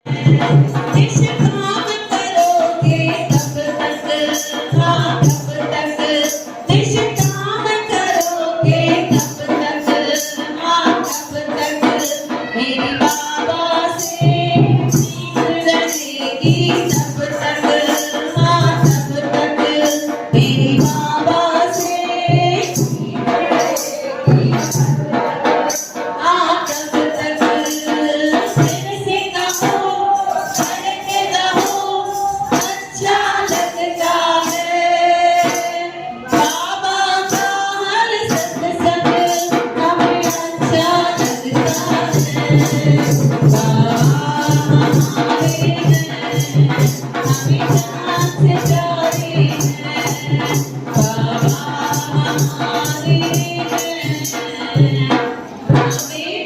निष्काम करोगे तब तक, हाँ तब तक, निष्काम करोगे तब तक, हाँ तब तक, मेरी बाबा से सीख रहेगी तब तक, हाँ तब तक, मेरी बाबा से सीख रहेगी हाँ तब तक, फिर से कहो करके रहो, अच्छा लगता है बाबा का हर सत्संग, हमें अच्छा लगता है बाबा हमारे हैं, हमें जान से प्यारे हैं बाबा हमारे हैं, हमें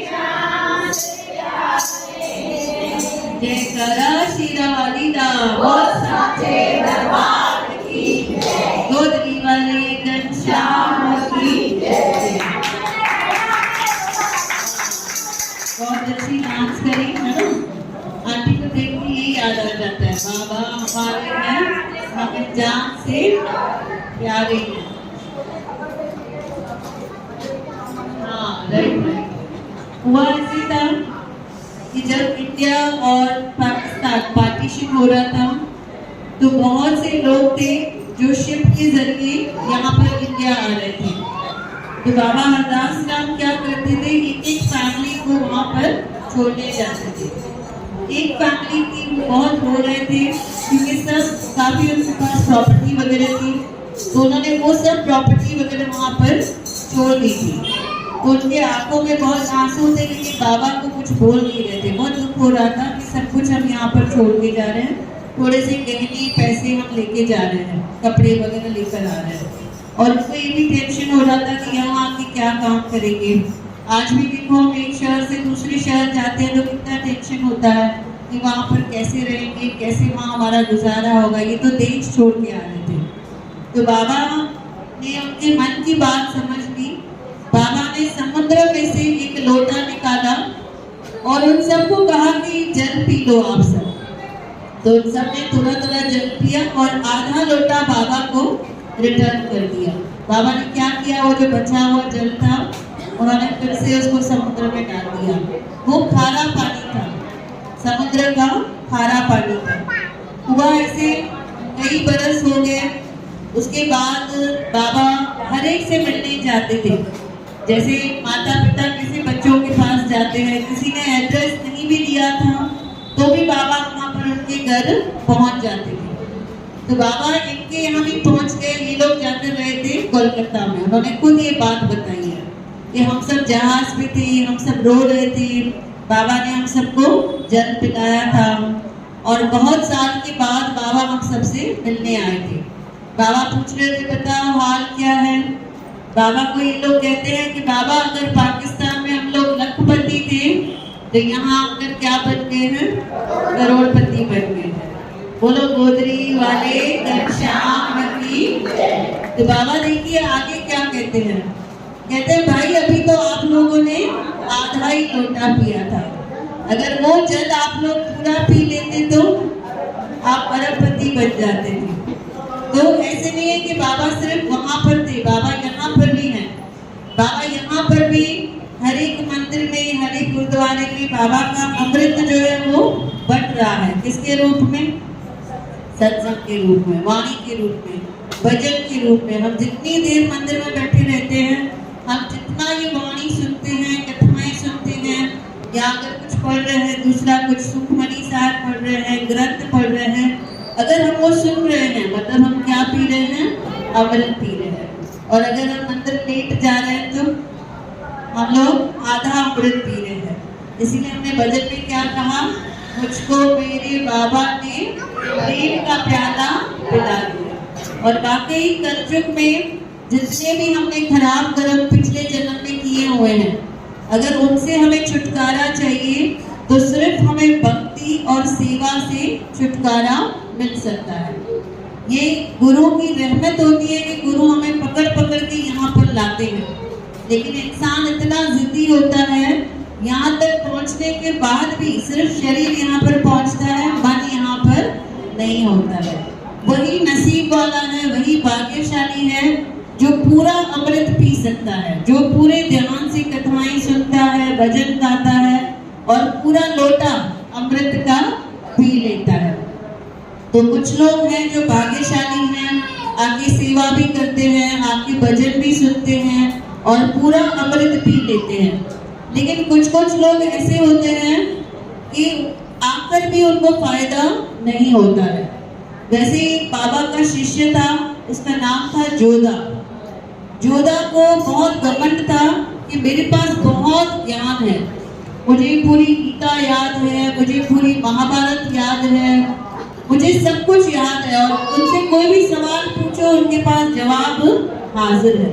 जान से प्यारे हैं। जय करा शीरा वाली दा और साचे दरबार की जय, गोदरी वाले घनश्याम की जय। बहुत अच्छी डांस करी है ना, आंटी को देख के ये याद आ जाता है बाबा हमारे हैं, हमें जान से प्यारे हैं। हाँ राइट राइट। हुआ ऐसे था कि जब इंडिया और पाकिस्तान पार्टीशन हो रहा था तो बहुत से लोग थे जो शिप के जरिए यहाँ पर इंडिया आ रहे थे। तो बाबा हरदास राम क्या करते थे, एक फैमिली को वहाँ पर छोड़ने जाते थे। एक फैमिली की बहुत रो रहे थे क्योंकि सब काफी उनके पास प्रॉपर्टी वगैरह थी, तो उन्होंने वो सब प्रॉपर्टी वगैरह वहाँ पर छोड़ दी थी। तो उनके आंखों में बहुत आंसू थे लेकिन बाबा को कुछ बोल नहीं रहे थे। बहुत दुख हो रहा था कि सब कुछ हम यहाँ पर छोड़ के जा रहे हैं, थोड़े से गहने पैसे हम लेके जा रहे हैं, कपड़े वगैरह लेकर आ रहे हैं। और उनको ये भी टेंशन हो रहा था कि यहाँ आके क्या काम करेंगे। आज भी देखो हम एक शहर से दूसरे शहर जाते हैं तो कितना टेंशन होता है कि वहाँ पर कैसे रहेंगे, कैसे वहाँ हमारा गुजारा होगा। ये तो देश छोड़ के आ रहे थे। तो बाबा ने उनके मन की बात समझ ली। बाबा ने समुद्र में से एक लोटा निकाला और उन सबको कहा कि जल पी लो आप सब। तो उन सब ने थोड़ा थोड़ा जल पिया और आधा लोटा बाबा को रिटर्न कर दिया। बाबा ने क्या किया, वो जो बचा हुआ जल था उन्होंने फिर से उसको समुद्र में डाल दिया। वो खारा पानी था, समुद्र का खारा पानी था। हुआ ऐसे कई बरस हो गए। उसके बाद बाबा हर एक से मिलने जाते थे। जैसे माता पिता किसी बच्चों के पास जाते हैं, किसी ने एड्रेस नहीं भी दिया था तो भी बाबा वहाँ पर उनके घर पहुँच जाते थे। तो बाबा इनके यहाँ भी पहुँच गए। ये लोग जाते रहे थे कोलकाता में। उन्होंने खुद ये बात बताई है कि हम सब जहाज पे थे, हम सब रो रहे थे, बाबा ने हम सबको जल पिलाया था। और बहुत साल के बाद बाबा हम सबसे मिलने आए थे। बाबा पूछ रहे थे बताओ हाल क्या है। बाबा को ये लोग कहते हैं कि बाबा अगर पाकिस्तान में हम लोग लखपति थे तो यहाँ आकर क्या बन गए हैं, करोड़पति बन गए हैं। बोलो गोदरी वाले घनश्याम की जय। तो बाबा देखिए आगे क्या कहते हैं, कहते हैं भाई अभी तो आप लोगों ने आधा ही लोटा पिया था, अगर वो जल आप लोग पूरा पी लेते तो आप अरबपति बन जाते थे। तो ऐसे नहीं है कि बाबा सिर्फ वहां पर थे, बाबा यहाँ पर भी हैं। बाबा यहाँ पर भी हर एक मंदिर में, हर एक गुरुद्वारे में बाबा का अमृत जो है वो बट रहा है। किसके रूप में, सत्संग के रूप में, वाणी के रूप में, भजन के रूप में। हम जितनी देर मंदिर में बैठे रहते हैं, हम जितना ये वाणी सुनते हैं, कथाएं सुनते हैं, या अगर कुछ पढ़ रहे हैं, दूसरा कुछ सुखमनी साहब पढ़ रहे हैं, ग्रंथ पढ़ रहे हैं, अगर हम वो सुन रहे हैं मतलब हम क्या पी रहे हैं, अमृत पी रहे हैं। और अगर हम अंदर लेट जा रहे हैं तो हम लोग आधा अमृत पी रहे हैं। इसीलिए हमने भजन में क्या कहा, मुझको मेरे बाबा ने प्रेम का प्याला पिला दिया। और वाकई कलयुग में जितने भी हमने खराब कर्म पिछले जन्म में किए हुए हैं, अगर उनसे हमें छुटकारा चाहिए तो सिर्फ हमें भक्ति और सेवा से छुटकारा मिल सकता है। ये गुरु की रहमत होती है कि गुरु हमें पकड़ पकड़ के यहाँ पर लाते हैं। लेकिन इंसान इतना जिद्दी होता है यहाँ तक पहुँचने के बाद भी सिर्फ शरीर यहाँ पर पहुँचता है, मन यहाँ पर नहीं होता है। वही नसीब वाला है, वही भाग्यशाली है जो पूरा अमृत पी सकता है, जो पूरे ध्यान से कथाएं सुनता है, भजन गाता है और पूरा लोटा अमृत का पी लेता है। तो कुछ लोग हैं जो भाग्यशाली हैं, आके सेवा भी करते हैं, आके भजन भी सुनते हैं और पूरा अमृत पी लेते हैं। लेकिन कुछ कुछ लोग ऐसे होते हैं कि आकर भी उनको फायदा नहीं होता है। वैसे एक बाबा का शिष्य था, उसका नाम था जोधा। जोधा को बहुत घमंड था कि मेरे पास बहुत ज्ञान है, मुझे पूरी गीता याद है, मुझे पूरी महाभारत याद है, मुझे सब कुछ याद है और उनसे कोई भी सवाल पूछो उनके पास जवाब हाजिर है।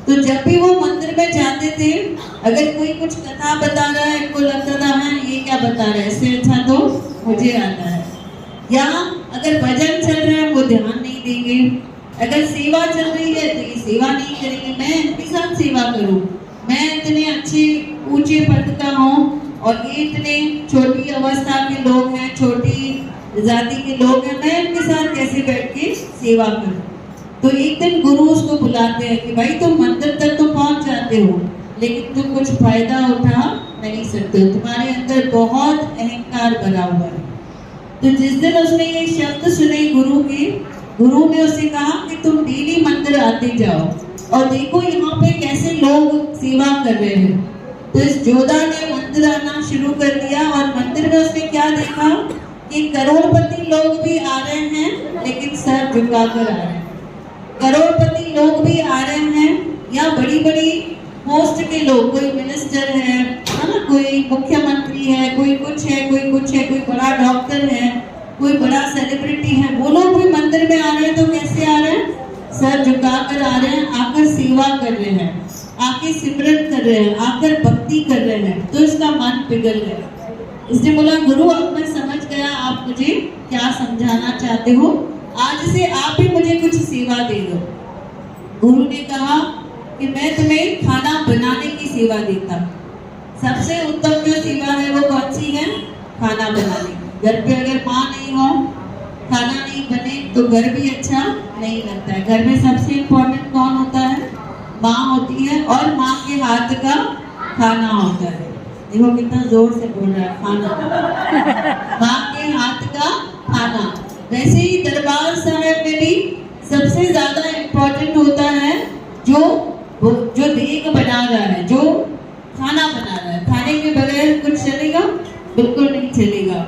तो जब भी वो मंदिर में जाते थे, अगर कोई कुछ कथा बता रहा है, इनको लगता था है ये क्या बता रहा है, इससे अच्छा तो मुझे आता है। या अगर भजन चल रहा है वो ध्यान नहीं देंगे, अगर सेवा चल रही है तो ये सेवा नहीं करेंगे, मैं इनके साथ सेवा करूं, मैं इतने अच्छे ऊंचे पद का हूँ और ये इतने छोटी अवस्था के लोग हैं, छोटी जाति के लोग हैं, मैं इनके साथ कैसे बैठ के सेवा करूं। तो एक दिन गुरु उसको बुलाते हैं कि भाई तुम मंदिर तक तो पहुंच जाते हो लेकिन तुम कुछ फायदा उठा नहीं सकते, तुम्हारे अंदर बहुत अहंकार भरा हुआ है। तो जिस दिन उसने ये शब्द सुने गुरु के, गुरु ने उसे कहा कि तुम डेली मंदिर आते जाओ और देखो यहाँ पे कैसे लोग सेवा कर रहे हैं। तो इस जोधा ने मंदिर आना शुरू कर दिया और मंदिर में उसने क्या देखा कि करोड़पति लोग भी आ रहे हैं लेकिन सर झुकाकर आ रहे हैं, करोड़पति लोग भी आ रहे हैं या बड़ी बड़ी पोस्ट के लोग, कोई मिनिस्टर है ना, कोई मुख्यमंत्री है, कोई कुछ है, कोई कुछ है, कोई बड़ा डॉक्टर है, कोई बड़ा सेलिब्रिटी है, वो लोग भी मंदिर में आ रहे हैं। तो कैसे आ रहे हैं? सर झुकाकर आ रहे हैं, आकर सेवा कर रहे हैं, आके सिमरन कर रहे हैं, आकर भक्ति कर रहे हैं। तो इसका मन पिघल गया। इसने बोला गुरु अब मैं समझ गया आप मुझे क्या समझाना चाहते हो, आज से आप ही मुझे कुछ सेवा दे दो। गुरु ने कहा कि मैं तुम्हें खाना बनाने की सेवा देता। सबसे उत्तम जो सेवा है वो कौन सी है? खाना बनाने। घर पे अगर माँ नहीं हो, खाना नहीं बने तो घर भी अच्छा नहीं लगता है। घर में सबसे इम्पोर्टेंट कौन होता है? माँ होती है और माँ के हाथ का खाना होता है। देखो कितना जोर से बोल रहा है, खाना, माँ के हाथ का खाना। वैसे ही दरबार साहब में भी सबसे ज्यादा इम्पोर्टेंट होता है जो देग बना रहा है, जो खाना बना रहा है। खाने के बगैर कुछ चलेगा? बिल्कुल नहीं चलेगा।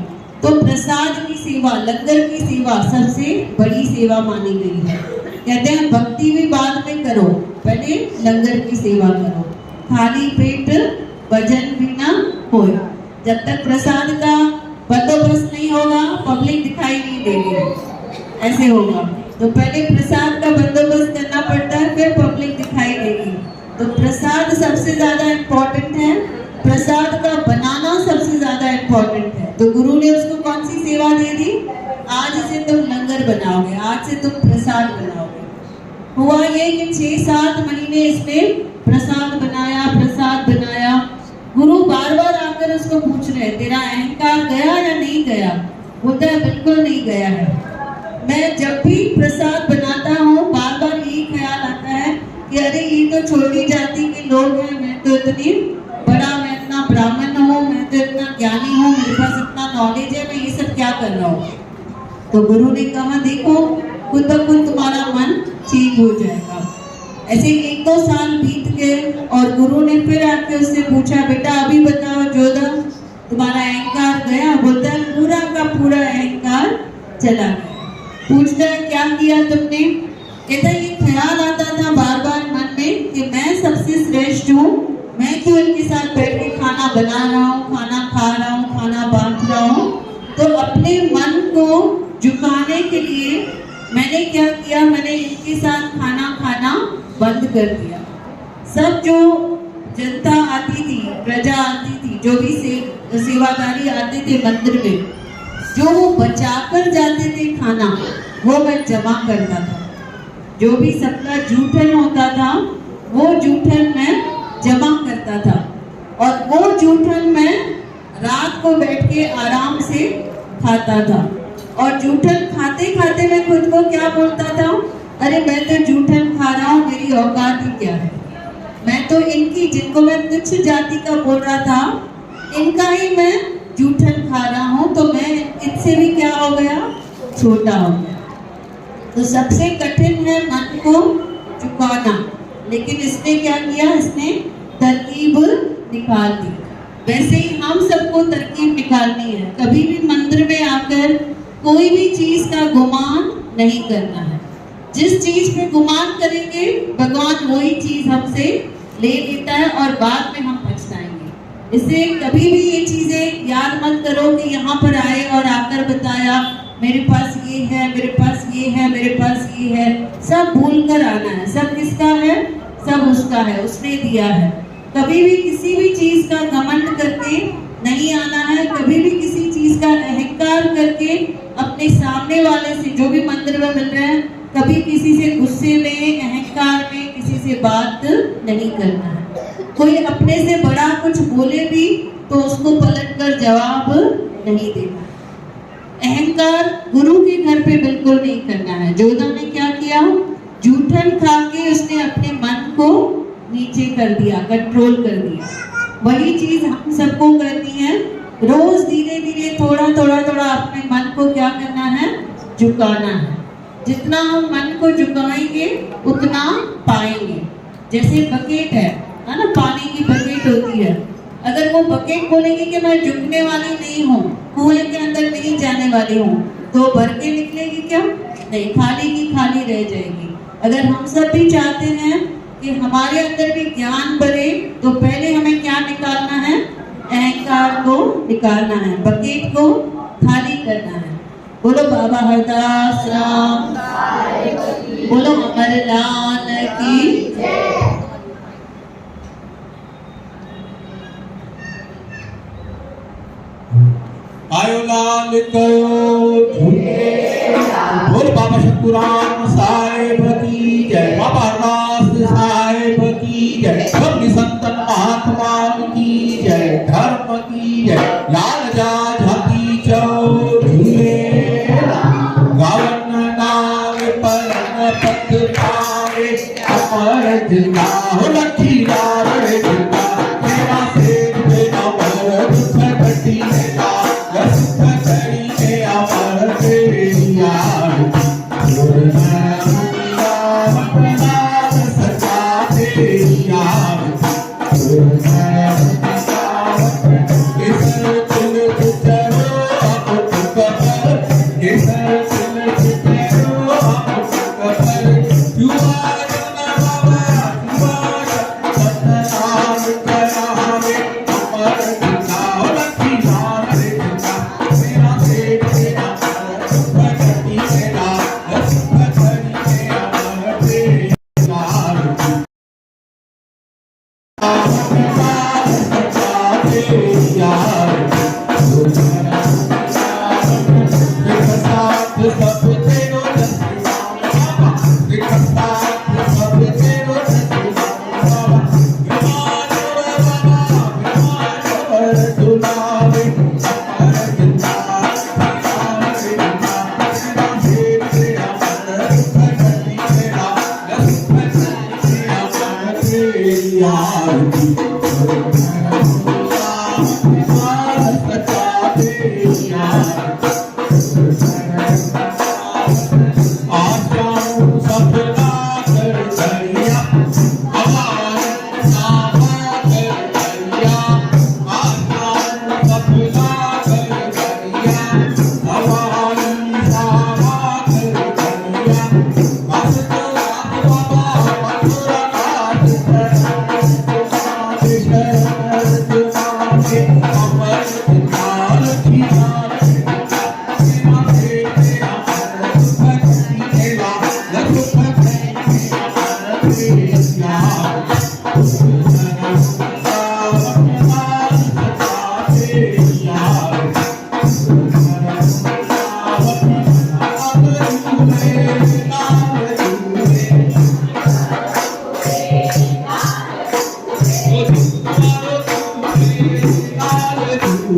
तो प्रसाद की सेवा, लंगर की सेवा सबसे बड़ी सेवा मानी गई है। कहते हैं भक्ति भी बाद में करो, पहले लंगर की सेवा करो। खाली पेट भजन भी ना हो। जब तक प्रसाद का बंदोबस्त नहीं होगा पब्लिक दिखाई नहीं देगी, ऐसे होगा। तो पहले प्रसाद का बंदोबस्त करना पड़ता है, फिर पब्लिक दिखाई देगी। तो प्रसाद सबसे ज्यादा इम्पोर्टेंट है, प्रसाद का बनाना सबसे ज्यादा इम्पोर्टेंट है। तो गुरु ने उसको कौन सी सेवा दे दी? आज से तुम लंगर बनाओगे, आज से तुम प्रसाद बनाओगे। हुआ ये कि 6-7 महीने इसने प्रसाद बनाया, प्रसाद बनाया। गुरु बार बार आकर उसको पूछ रहे तेरा अहंकार गया या नहीं गया? बोलता है बिल्कुल नहीं गया है। मैं जब भी प्रसाद बनाता हूँ बार बार यही ख्याल आता है कि अरे ये तो छोटी जाति के लोग हैं, मैं तो इतनी बड़ा, मैं इतना ब्राह्मण हूँ, मैं तो इतना ज्ञानी हूँ, मेरे पास इतना नॉलेज है, मैं ये सब क्या कर रहा हूँ। तो गुरु ने कहा देखो खुद ब खुद तुम्हारा मन चेंज हो जाएगा। ऐसे 1-2 साल बीत गए और गुरु ने फिर आके उससे पूछा बेटा अभी बताओ जोधा तुम्हारा अहंकार गया? बोलता है पूरा का पूरा अहंकार चला गया। पूछता है क्या किया तुमने? कहता है ये ख्याल आता था बार बार मन में कि मैं सबसे श्रेष्ठ हूँ, मैं क्यों इनके साथ बैठ के खाना बना रहा हूँ, खाना खा रहा हूँ, खाना बांट रहा हूँ। तो अपने मन को झुकाने के लिए मैंने क्या किया, मैंने इनके साथ खाना खाना बंद कर दिया। सब जो जनता आती थी, प्रजा आती थी, जो भी सेवादारी आते थे मंदिर में, जो वो बचा कर जाते थे खाना, वो मैं जमा करता था। जो भी सबका जूठन होता था वो जूठन मैं जमा करता था। और वो जूठन मैं रात को बैठ के आराम से खाता था। और जूठन खाते खाते मैं खुद को क्या बोलता था, अरे मैं तो जूठन खा रहा हूँ, मेरी औकात ही क्या है, मैं तो इनकी, जिनको मैं तुच्छ जाति का बोल रहा था, इनका ही मैं जूठन खा रहा हूँ, तो मैं इनसे भी क्या हो गया, छोटा हो गया। तो सबसे कठिन है मन को झुकाना, लेकिन इसने क्या किया, इसने तरकीब निकाल दी। वैसे ही हम सबको तरकीब निकालनी है। कभी भी मंदिर में आकर कोई भी चीज का गुमान नहीं करना है। जिस चीज पे गुमान करेंगे भगवान वही चीज हमसे ले लेता है और बाद में हम पछताएंगे। इससे कभी भी ये चीजें याद मत करो कि यहाँ पर आए और आकर बताया मेरे पास ये है, मेरे पास ये है, मेरे पास ये है, सब भूल कर आना है। सब किसका है, सब उसका है, उसने दिया है। कभी भी किसी भी चीज का घमंड करके नहीं आना है। कभी भी किसी चीज का अहंकार करके अपने सामने वाले से, जो भी मंदिर में मिल रहे हैं, कभी किसी से गुस्से में, अहंकार में किसी से बात नहीं करना है। कोई अपने से बड़ा कुछ बोले भी तो उसको पलट कर जवाब नहीं देना। अहंकार गुरु के घर पे बिल्कुल नहीं करना है। जोधा ने क्या किया, जूठन खा के उसने अपने मन को नीचे कर दिया, कंट्रोल कर दिया। वही चीज हम सबको करनी है। रोज धीरे धीरे थोड़ा थोड़ा थोड़ा अपने मन को क्या करना है, झुकाना है। जितना हम मन को झुकाएंगे उतना पाएंगे। जैसे बकेट है ना, पानी की बकेट होती है। अगर वो बकेट बोलेगी कि मैं झुकने वाली नहीं हूँ, कुएं के अंदर नहीं जाने वाली हूँ, तो भर के निकलेगी क्या, नहीं, खाली की खाली रह जाएगी। अगर हम सब भी चाहते हैं कि हमारे अंदर भी ज्ञान बढ़े, तो पहले हमें क्या निकालना है, अहंकार को निकालना है, बकेट को खाली करना है। बोलो बाबा हरदास राम, बोलो अमर लाल की जय। आयो लाल करो झूले, बोल बाबा शतुराम साहेब की जय, बाबा हरदास साहेब की जय, सब संतन महात्मा की जय, धर्म की जय। लाल जा झांकी चौ झूले, गावन नावे परन पथ पावे, अमर जिंदा हो लखी लाल जिंदा, तेरा से बिना मर दुख घटी है, सुख करी के अमर तेरी याद, सचा तेरी याद,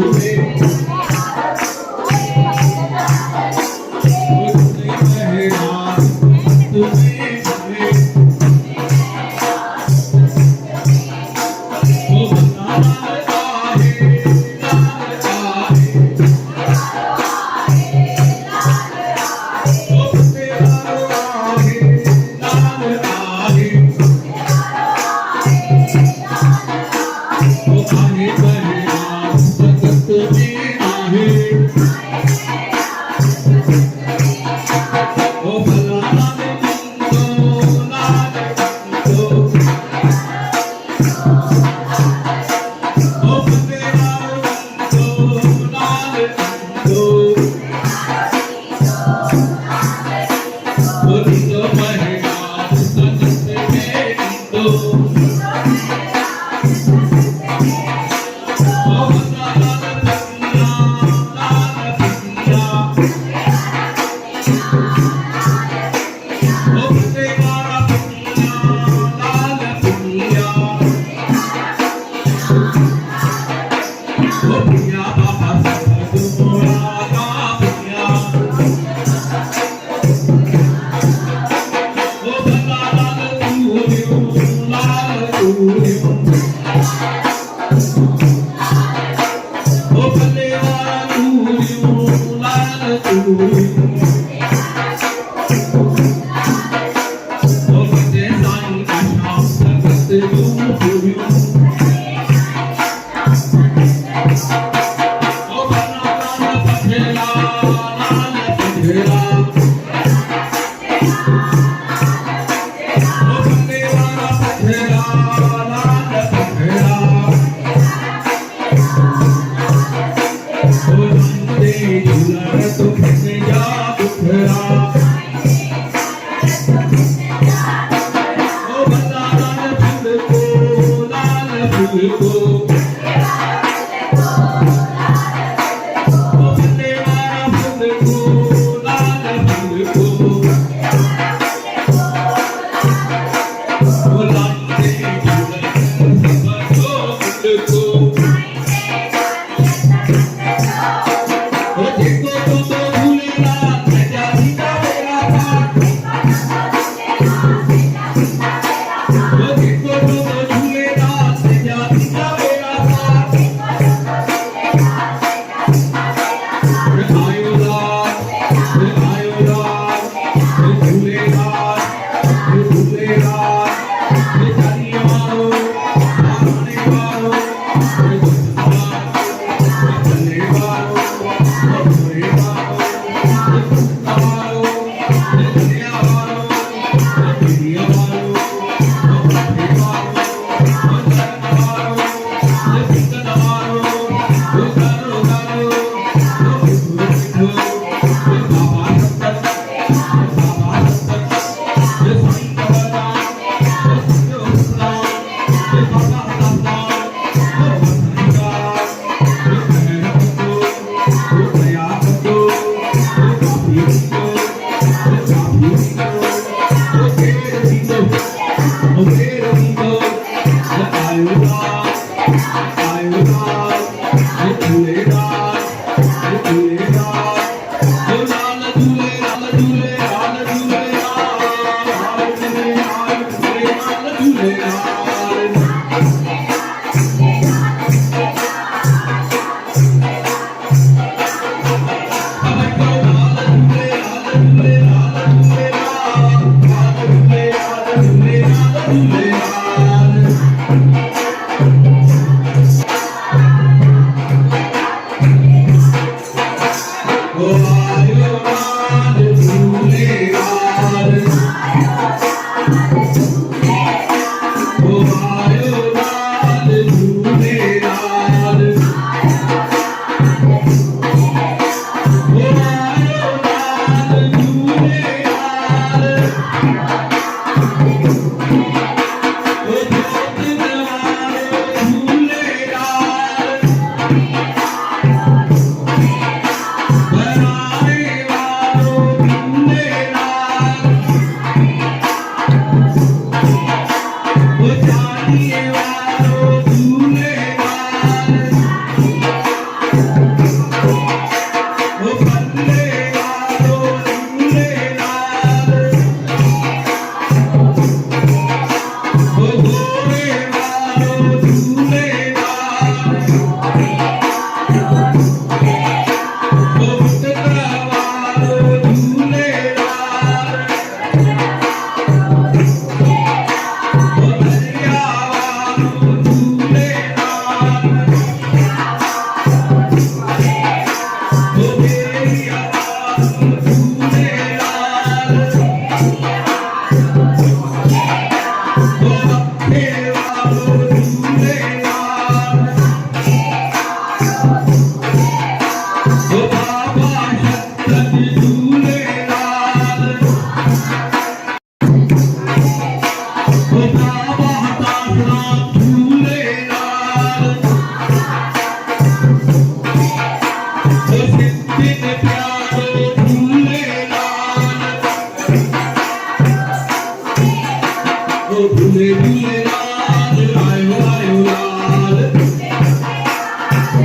झूले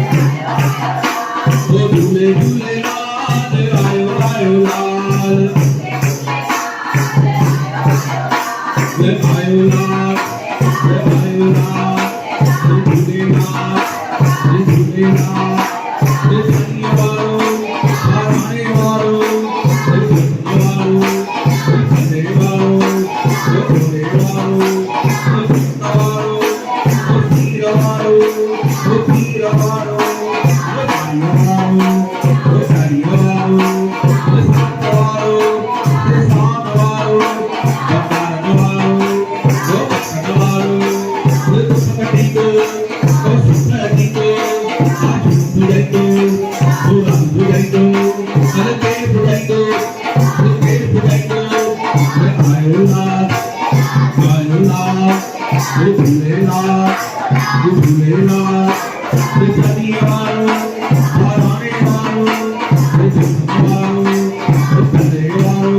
ओ झूले झूले लाल आयो आयो लाल ले आयो लाल झूले लाल ले सनिया वालो आराने वालो ले सनिया वालो ले खड़े वालो ले घोड़े वालो ले कुत्ता वालो ले तीर वालो ले तीर वालो ले भाइयों वालो ले साड़ियों वालो ले साथ वालो ले साथ वालो ले कारन वालो ले पकड़ वालो ले पकड़ी को ले सुखड़ी को आज बुझाई को बुरान बुझाई को अरे के बुझाई को ले आयो लाल ले झूले लाल ले सनिया वालो आराने वालो ले झुमका वालो ले खड़े वालो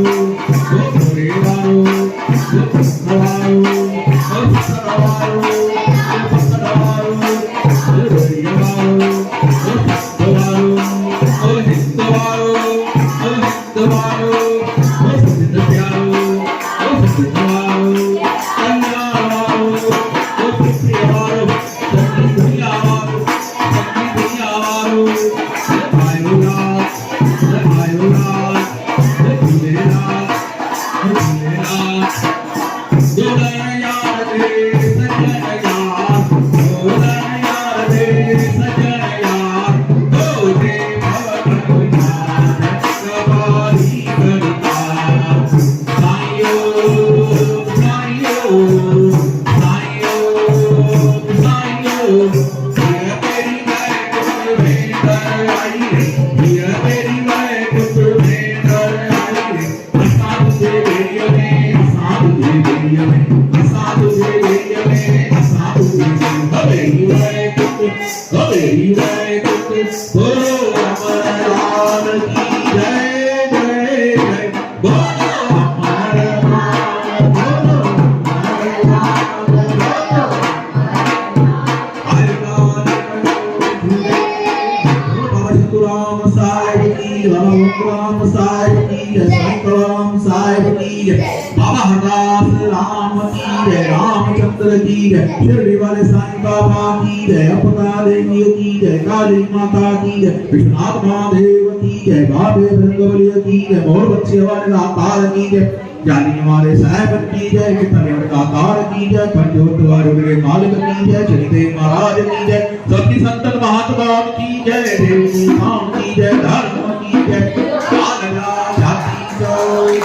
ले घोड़े वालो ले कुत्ता वालो ले पकड़ वालो ले पकड़ वालो ले रोइया वालो ले सत्त वालो ले हिंद वालो ले हिंद वालो ले सिद्ध प्यारो ले सिद्ध वालो कल्याण वालो ले प्रिय वालो सखी दुनिया वालो ले आयो लाल ले झूले लाल दुल्हन यार दे सजन यार दुल्हन यार दे सजन यार दो दे भवन यार कबारी करता साइयो साइयो साइयो साइयो ये तेरी मैं कुछ भेंटर आई रे ये तेरी मैं कुछ भेंटर आई रे असाधु दे बेरिया में असाधु दे बेरिया में असाधु दे बेरिया में असाधु दे हवेली मैं कुछ बोलो अमर लाल की जय जय जय बोलो अमर लाल बोलो अमर लाल बोलो आयो लाल बाबा सतुराम साहिब की राम साहिब की संतराम साहिब की बाबा हरदास राम की जय रामचंद्र की जय शिरडी वाले साईं बाबा की जय अपना देवी की जय काली माता की जय विश्वनाथ महादेव की जय बाबे भृंगबलिया की जय मोर बच्चे वाले दातार की जय जानी वाले साहब की जय कितने वाले दातार की जय पंजोत वाले मेरे मालिक की जय चरिदेव महाराज की जय सबकी संतन महात्मा की जय देव नाम की जय धर्म की जय जाति जय